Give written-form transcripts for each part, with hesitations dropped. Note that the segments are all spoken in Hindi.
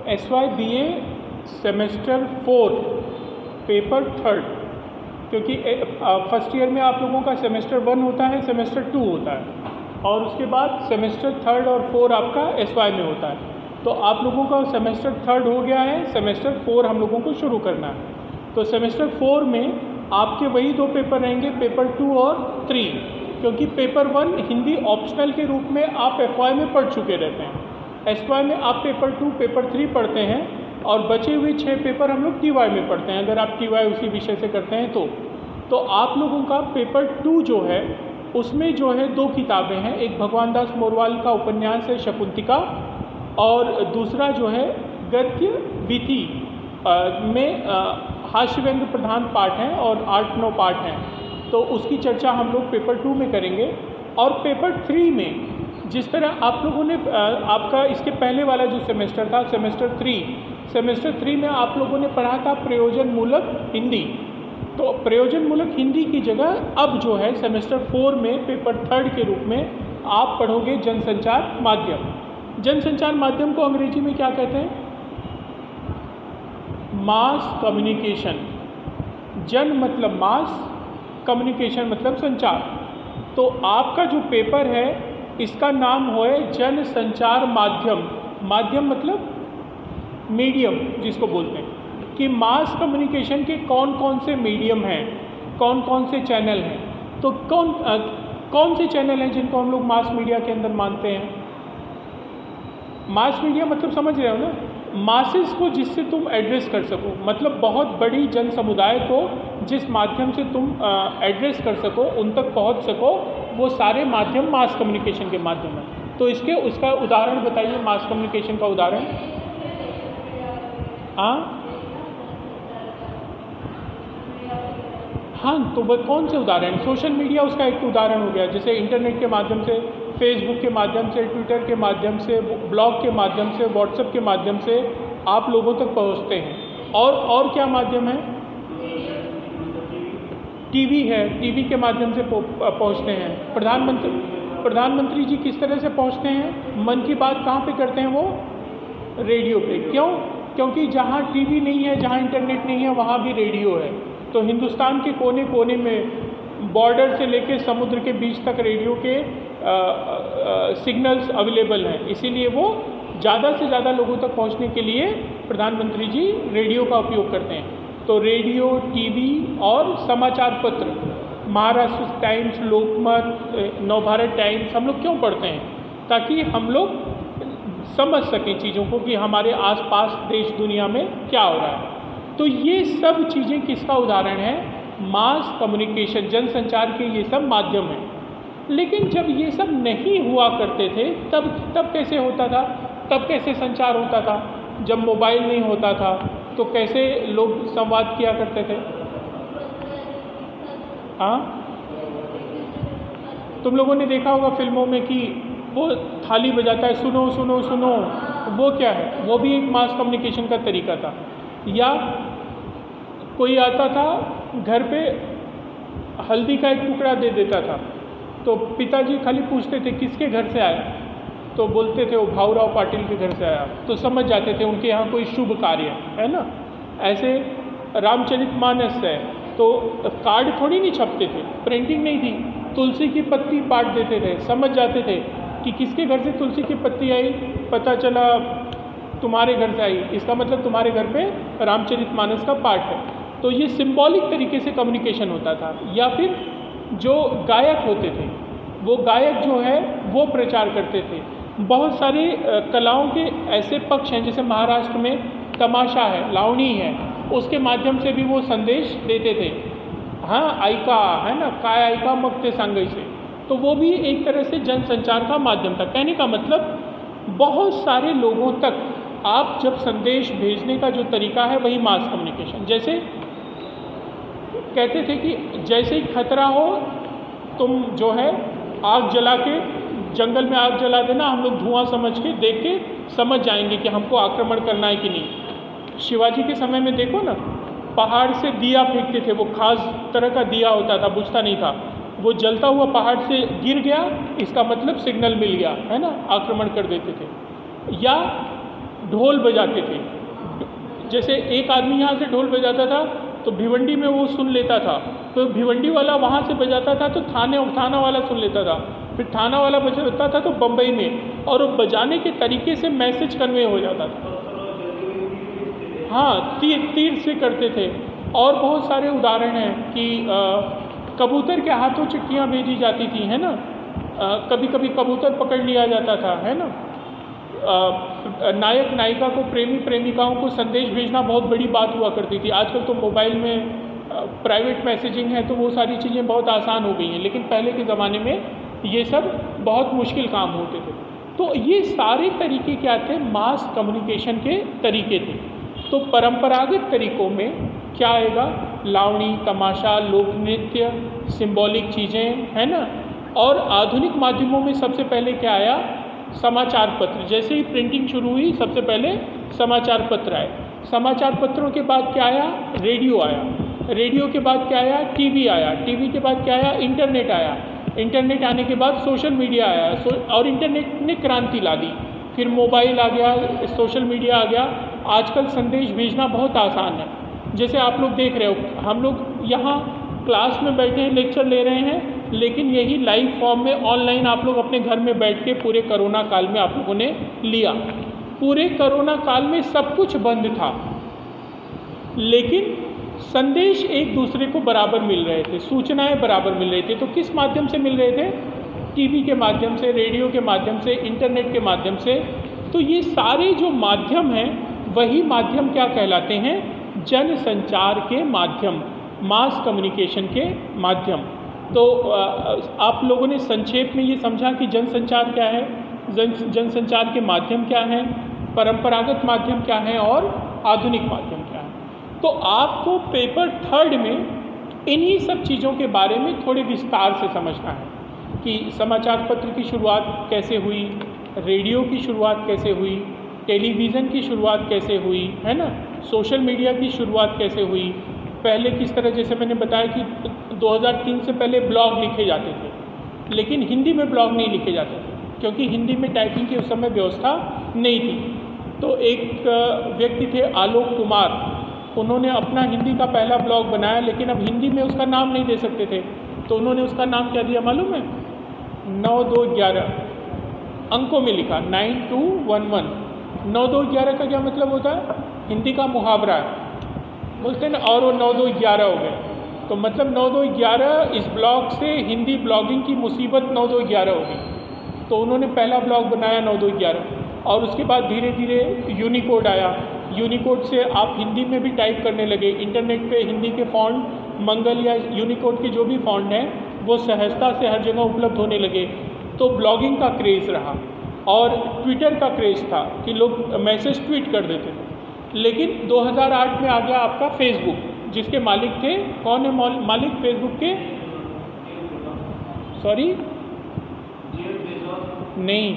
SY BA सेमेस्टर 4 पेपर 3, क्योंकि फर्स्ट ईयर में आप लोगों का सेमेस्टर 1 होता है, सेमेस्टर 2 होता है, और उसके बाद सेमेस्टर 3 और 4 आपका SY में होता है। तो आप लोगों का सेमेस्टर 3 हो गया है, सेमेस्टर 4 हम लोगों को शुरू करना है। तो सेमेस्टर 4 में आपके वही 2 पेपर रहेंगे, पेपर 2 और 3, क्योंकि पेपर 1 हिंदी ऑप्शनल के रूप में आप FY में पढ़ चुके रहते हैं। SY में आप पेपर 2, पेपर 3 पढ़ते हैं, और बचे हुए 6 पेपर हम लोग TY में पढ़ते हैं, अगर आप TY उसी विषय से करते हैं तो आप लोगों का पेपर 2 जो है उसमें जो है 2 किताबें हैं, एक भगवान दास मोरवाल का उपन्यास है शकुंतिका, और दूसरा जो है गद्य विधि में हास्य व्यंग्य प्रधान पाठ हैं और 8-9 पाठ हैं। तो उसकी चर्चा हम लोग पेपर 2 में करेंगे। और पेपर 3 में जिस तरह आप लोगों ने आपका इसके पहले वाला जो सेमेस्टर था, सेमेस्टर 3 में आप लोगों ने पढ़ा था प्रयोजन मूलक हिंदी। तो प्रयोजन मूलक हिंदी की जगह अब जो है सेमेस्टर 4 में पेपर 3 के रूप में आप पढ़ोगे जनसंचार माध्यम। जनसंचार माध्यम को अंग्रेजी में क्या कहते हैं? Mass communication. जन मतलब मास, कम्युनिकेशन मतलब संचार। तो आपका जो पेपर है इसका नाम है जन संचार माध्यम। माध्यम मतलब मीडियम जिसको बोलते हैं, कि मास कम्युनिकेशन के कौन कौन से मीडियम हैं, कौन कौन से चैनल हैं। तो कौन से चैनल हैं जिनको हम लोग मास मीडिया के अंदर मानते हैं? मास मीडिया मतलब समझ रहे हो ना, मासेस को जिससे तुम एड्रेस कर सको, मतलब बहुत बड़ी जन समुदाय को जिस माध्यम से तुम एड्रेस कर सको, उन तक पहुंच सको, वो सारे माध्यम मास कम्युनिकेशन के माध्यम हैं। तो उसका उदाहरण बताइए, मास कम्युनिकेशन का उदाहरण। हाँ, तो वह कौन से उदाहरण? सोशल मीडिया उसका एक उदाहरण हो गया, जैसे इंटरनेट के माध्यम से, फेसबुक के माध्यम से, ट्विटर के माध्यम से, ब्लॉग के माध्यम से, व्हाट्सएप के माध्यम से आप लोगों तक पहुंचते हैं। और क्या माध्यम है? टीवी है, टीवी के माध्यम से पहुंचते हैं। प्रधानमंत्री जी किस तरह से पहुंचते हैं? मन की बात कहाँ पे करते हैं वो? रेडियो पे। क्यों? क्योंकि जहाँ टीवी नहीं है, जहाँ इंटरनेट नहीं है, वहाँ भी रेडियो है। तो हिंदुस्तान के कोने कोने में, बॉर्डर से लेकर समुद्र के बीच तक रेडियो के सिग्नल्स अवेलेबल हैं। इसीलिए वो ज़्यादा से ज़्यादा लोगों तक पहुंचने के लिए प्रधानमंत्री जी रेडियो का उपयोग करते हैं। तो रेडियो, टीवी और समाचार पत्र, महाराष्ट्र टाइम्स, लोकमत, नवभारत टाइम्स हम लोग क्यों पढ़ते हैं? ताकि हम लोग समझ सकें चीज़ों को कि हमारे आसपास देश दुनिया में क्या हो रहा है। तो ये सब चीज़ें किसका उदाहरण है? मास कम्युनिकेशन, जनसंचार के ये सब माध्यम हैं। लेकिन जब ये सब नहीं हुआ करते थे तब कैसे होता था? तब कैसे संचार होता था? जब मोबाइल नहीं होता था तो कैसे लोग संवाद किया करते थे? हाँ, तुम लोगों ने देखा होगा फिल्मों में कि वो थाली बजाता है, सुनो सुनो सुनो, वो क्या है? वो भी एक मास कम्युनिकेशन का तरीका था। या कोई आता था घर पे, हल्दी का एक टुकड़ा दे देता था, तो पिताजी खाली पूछते थे किसके घर से आया, तो बोलते थे वो भाऊराव पाटिल के घर से आया, तो समझ जाते थे उनके यहाँ कोई शुभ कार्य है ना। ऐसे रामचरितमानस है तो कार्ड थोड़ी नहीं छपते थे, प्रिंटिंग नहीं थी, तुलसी की पत्ती बांट देते थे, समझ जाते थे कि किसके घर से तुलसी की पत्ती आई, पता चला तुम्हारे घर से आई, इसका मतलब तुम्हारे घर पे रामचरितमानस का पाठ है। तो ये सिंबॉलिक तरीके से कम्युनिकेशन होता था। या फिर जो गायक होते थे, वो गायक जो है वो प्रचार करते थे। बहुत सारे कलाओं के ऐसे पक्ष हैं, जैसे महाराष्ट्र में तमाशा है, लावणी है, उसके माध्यम से भी वो संदेश देते थे। हाँ, आयका है ना, काय आयका मग ते सांगायचे, तो वो भी एक तरह से जनसंचार का माध्यम था। कहने का मतलब बहुत सारे लोगों तक आप जब संदेश भेजने का जो तरीका है वही मास कम्युनिकेशन। जैसे कहते थे कि जैसे ही खतरा हो तुम जो है आग जला के, जंगल में आग जला देना, हम लोग धुआं समझ के देख के समझ जाएंगे कि हमको आक्रमण करना है कि नहीं। शिवाजी के समय में देखो ना, पहाड़ से दिया फेंकते थे, वो खास तरह का दिया होता था, बुझता नहीं था, वो जलता हुआ पहाड़ से गिर गया, इसका मतलब सिग्नल मिल गया है ना, आक्रमण कर देते थे। या ढोल बजाते थे। जैसे एक आदमी यहाँ से ढोल बजाता था तो भिवंडी में वो सुन लेता था, तो भिवंडी वाला वहाँ से बजाता था तो थाना वाला सुन लेता था, फिर थाना वाला बजाता था तो बम्बई में, और वो बजाने के तरीके से मैसेज कन्वे हो जाता था। हाँ, तीर से करते थे। और बहुत सारे उदाहरण हैं कि कबूतर के हाथों चिट्ठियाँ भेजी जाती थी, है ना। कभी कभी कबूतर पकड़ लिया जाता था, है ना। नायक नायिका को, प्रेमी प्रेमिकाओं को संदेश भेजना बहुत बड़ी बात हुआ करती थी। आजकल तो मोबाइल में प्राइवेट मैसेजिंग है तो वो सारी चीज़ें बहुत आसान हो गई हैं, लेकिन पहले के ज़माने में ये सब बहुत मुश्किल काम होते थे। तो ये सारे तरीके क्या थे? मास कम्युनिकेशन के तरीके थे। तो परंपरागत तरीक़ों में क्या आएगा? लावणी, तमाशा, लोक नृत्य, सिंबॉलिक चीज़ें, है ना। और आधुनिक माध्यमों में सबसे पहले क्या आया? समाचार पत्र। जैसे ही प्रिंटिंग शुरू हुई सबसे पहले समाचार पत्र आए। समाचार पत्रों के बाद क्या आया? रेडियो आया। रेडियो के बाद क्या आया? टीवी आया। टीवी के बाद क्या आया? इंटरनेट आया। इंटरनेट आने के बाद सोशल मीडिया आया, और इंटरनेट ने क्रांति ला दी। फिर मोबाइल आ गया, सोशल मीडिया आ गया। आजकल संदेश भेजना बहुत आसान है। जैसे आप लोग देख रहे हो, हम लोग यहाँ क्लास में बैठे हैं, लेक्चर ले रहे हैं, लेकिन यही लाइव फॉर्म में ऑनलाइन आप लोग अपने घर में बैठ के पूरे कोरोना काल में आप लोगों ने लिया। पूरे कोरोना काल में सब कुछ बंद था, लेकिन संदेश एक दूसरे को बराबर मिल रहे थे, सूचनाएं बराबर मिल रही थी। तो किस माध्यम से मिल रहे थे? टीवी के माध्यम से, रेडियो के माध्यम से, इंटरनेट के माध्यम से। तो ये सारे जो माध्यम हैं वही माध्यम क्या कहलाते हैं? जनसंचार के माध्यम, मास कम्युनिकेशन के माध्यम। तो आप लोगों ने संक्षेप में ये समझा कि जनसंचार क्या है, जनसंचार के माध्यम क्या हैं, परंपरागत माध्यम क्या हैं और आधुनिक माध्यम क्या है। तो आपको पेपर 3 में इन्हीं सब चीज़ों के बारे में थोड़े विस्तार से समझना है कि समाचार पत्र की शुरुआत कैसे हुई, रेडियो की शुरुआत कैसे हुई, टेलीविज़न की शुरुआत कैसे हुई, है ना, सोशल मीडिया की शुरुआत कैसे हुई। पहले किस तरह, जैसे मैंने बताया कि 2003 से पहले ब्लॉग लिखे जाते थे, लेकिन हिंदी में ब्लॉग नहीं लिखे जाते थे क्योंकि हिंदी में टाइपिंग की उस समय व्यवस्था नहीं थी। तो एक व्यक्ति थे आलोक कुमार, उन्होंने अपना हिंदी का पहला ब्लॉग बनाया, लेकिन अब हिंदी में उसका नाम नहीं दे सकते थे, तो उन्होंने उसका नाम क्या दिया मालूम है? 9211 अंकों में लिखा, 9211। 9211 का क्या मतलब होता है? हिंदी का मुहावरा है, बोलते हैं ना, और वो 9211 हो गए, तो मतलब 9211 इस ब्लॉग से हिंदी ब्लॉगिंग की मुसीबत 9211 हो गई। तो उन्होंने पहला ब्लॉग बनाया 9211, और उसके बाद धीरे धीरे यूनिकोड आया। यूनिकोड से आप हिंदी में भी टाइप करने लगे। इंटरनेट पे हिंदी के फॉन्ट मंगल या यूनिकोड के जो भी फॉन्ट हैं वो सहजता से हर जगह उपलब्ध होने लगे। तो ब्लॉगिंग का क्रेज़ रहा, और ट्विटर का क्रेज़ था कि लोग मैसेज ट्वीट कर देते थे। लेकिन 2008 में आ गया आपका फेसबुक, जिसके मालिक थे, कौन है मालिक फेसबुक के? सॉरी, नहीं,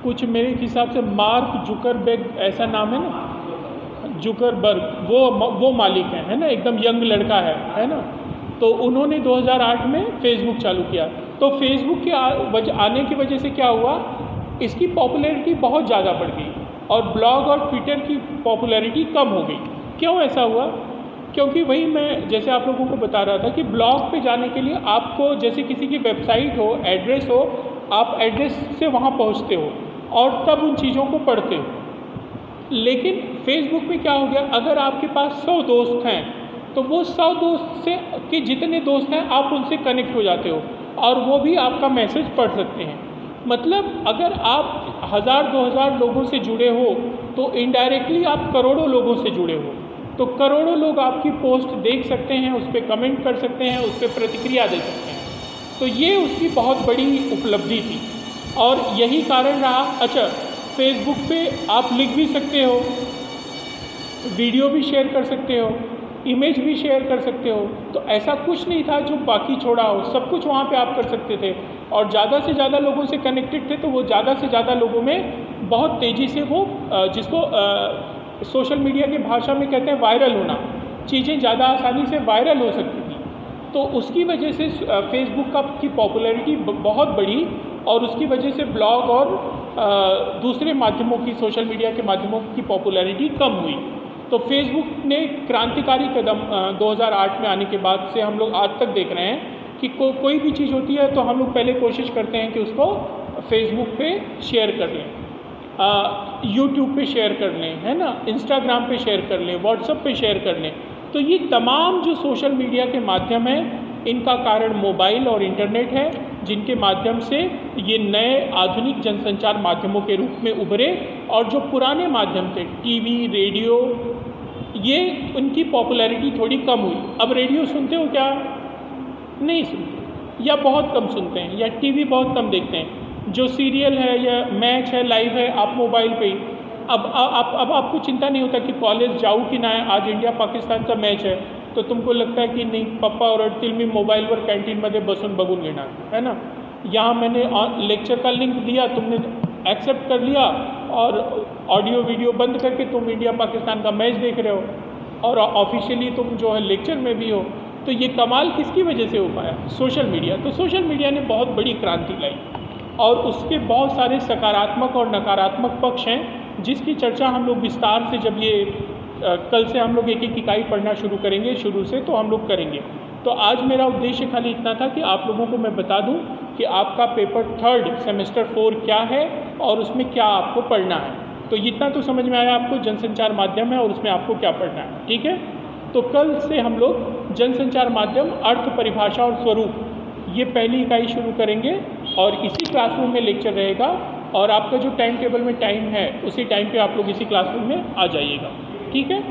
कुछ मेरे हिसाब से मार्क जुकरबर्ग ऐसा नाम है ना, जुकरबर्ग, वो मालिक है ना, एकदम यंग लड़का है ना। तो उन्होंने 2008 में फेसबुक चालू किया। तो फेसबुक के आने की वजह से क्या हुआ, इसकी पॉपुलैरिटी बहुत ज़्यादा बढ़ गई और ब्लॉग और ट्विटर की पॉपुलैरिटी कम हो गई। क्यों ऐसा हुआ? क्योंकि वही मैं जैसे आप लोगों को बता रहा था कि ब्लॉग पे जाने के लिए आपको, जैसे किसी की वेबसाइट हो, एड्रेस हो, आप एड्रेस से वहाँ पहुँचते हो और तब उन चीज़ों को पढ़ते हो। लेकिन फेसबुक पे क्या हो गया, अगर आपके पास 100 दोस्त हैं तो वो 100 दोस्त से के जितने दोस्त हैं आप उनसे कनेक्ट हो जाते हो और वो भी आपका मैसेज पढ़ सकते हैं। मतलब अगर आप 1000-2000 लोगों से जुड़े हो तो इनडायरेक्टली आप करोड़ों लोगों से जुड़े हो। तो करोड़ों लोग आपकी पोस्ट देख सकते हैं, उस पर कमेंट कर सकते हैं, उस पर प्रतिक्रिया दे सकते हैं। तो ये उसकी बहुत बड़ी उपलब्धि थी और यही कारण रहा। अच्छा, फेसबुक पे आप लिख भी सकते हो, वीडियो भी शेयर कर सकते हो, इमेज भी शेयर कर सकते हो। तो ऐसा कुछ नहीं था जो बाकी छोड़ा हो, सब कुछ वहाँ पे आप कर सकते थे और ज़्यादा से ज़्यादा लोगों से कनेक्टेड थे। तो वो ज़्यादा से ज़्यादा लोगों में बहुत तेज़ी से वो जिसको सोशल मीडिया की भाषा में कहते हैं वायरल होना, चीज़ें ज़्यादा आसानी से वायरल हो सकती थी। तो उसकी वजह से फेसबुक की पॉपुलैरिटी बहुत बढ़ी और उसकी वजह से ब्लॉग और दूसरे माध्यमों की, सोशल मीडिया के माध्यमों की पॉपुलैरिटी कम हुई। तो फेसबुक ने क्रांतिकारी कदम 2008 में आने के बाद से हम लोग आज तक देख रहे हैं कि कोई भी चीज़ होती है तो हम लोग पहले कोशिश करते हैं कि उसको फेसबुक पे शेयर कर लें, यूट्यूब पे शेयर कर लें, है ना, इंस्टाग्राम पे शेयर कर लें, व्हाट्सएप पे शेयर कर लें। तो ये तमाम जो सोशल मीडिया के माध्यम हैं, इनका कारण मोबाइल और इंटरनेट है, जिनके माध्यम से ये नए आधुनिक जनसंचार माध्यमों के रूप में उभरे। और जो पुराने माध्यम थे, टीवी, रेडियो, ये उनकी पॉपुलैरिटी थोड़ी कम हुई। अब रेडियो सुनते हो क्या? नहीं सुनते, या बहुत कम सुनते हैं, या टीवी बहुत कम देखते हैं। जो सीरियल है या मैच है, लाइव है, आप मोबाइल पे ही। अब आपको चिंता नहीं होता कि कॉलेज जाऊँ कि ना, आज इंडिया पाकिस्तान का मैच है, तो तुमको लगता है की नहीं, पप्पा ओरडतील मी मोबाईलवर कॅन्टीनमध्ये बसून बघून घेणार, है ना। यहाँ मैंने लेक्चर का लिंक दिया, तुमने एक्सेप्ट कर लिया और ऑडियो वीडियो बंद करके तुम इंडिया पाकिस्तान का मैच देख रहे हो, और ऑफिशियली तुम जो है लेक्चर में भी हो। तो ये कमाल किसकी वजह से हो पाया? Social media. तो सोशल मीडिया ने बहुत बड़ी क्रांति लाई, और उसके बहुत सारे सकारात्मक और नकारात्मक पक्ष हैं, जिसकी चर्चा हम लोग विस्तार से, जब ये कल से हम लोग एक एक इकाई पढ़ना शुरू करेंगे, शुरू से, तो हम लोग करेंगे। तो आज मेरा उद्देश्य खाली इतना था कि आप लोगों को मैं बता दूं कि आपका पेपर 3rd सेमेस्टर 4 क्या है और उसमें क्या आपको पढ़ना है। तो इतना तो समझ में आया आपको, जनसंचार माध्यम है और उसमें आपको क्या पढ़ना है, ठीक है। तो कल से हम लोग जनसंचार माध्यम, अर्थ, परिभाषा और स्वरूप, ये पहली इकाई शुरू करेंगे, और इसी क्लासरूम में लेक्चर रहेगा, और आपका जो टाइम टेबल में टाइम है, उसी टाइम पे आप लोग इसी क्लासरूम में आ जाइएगा, ठीक है।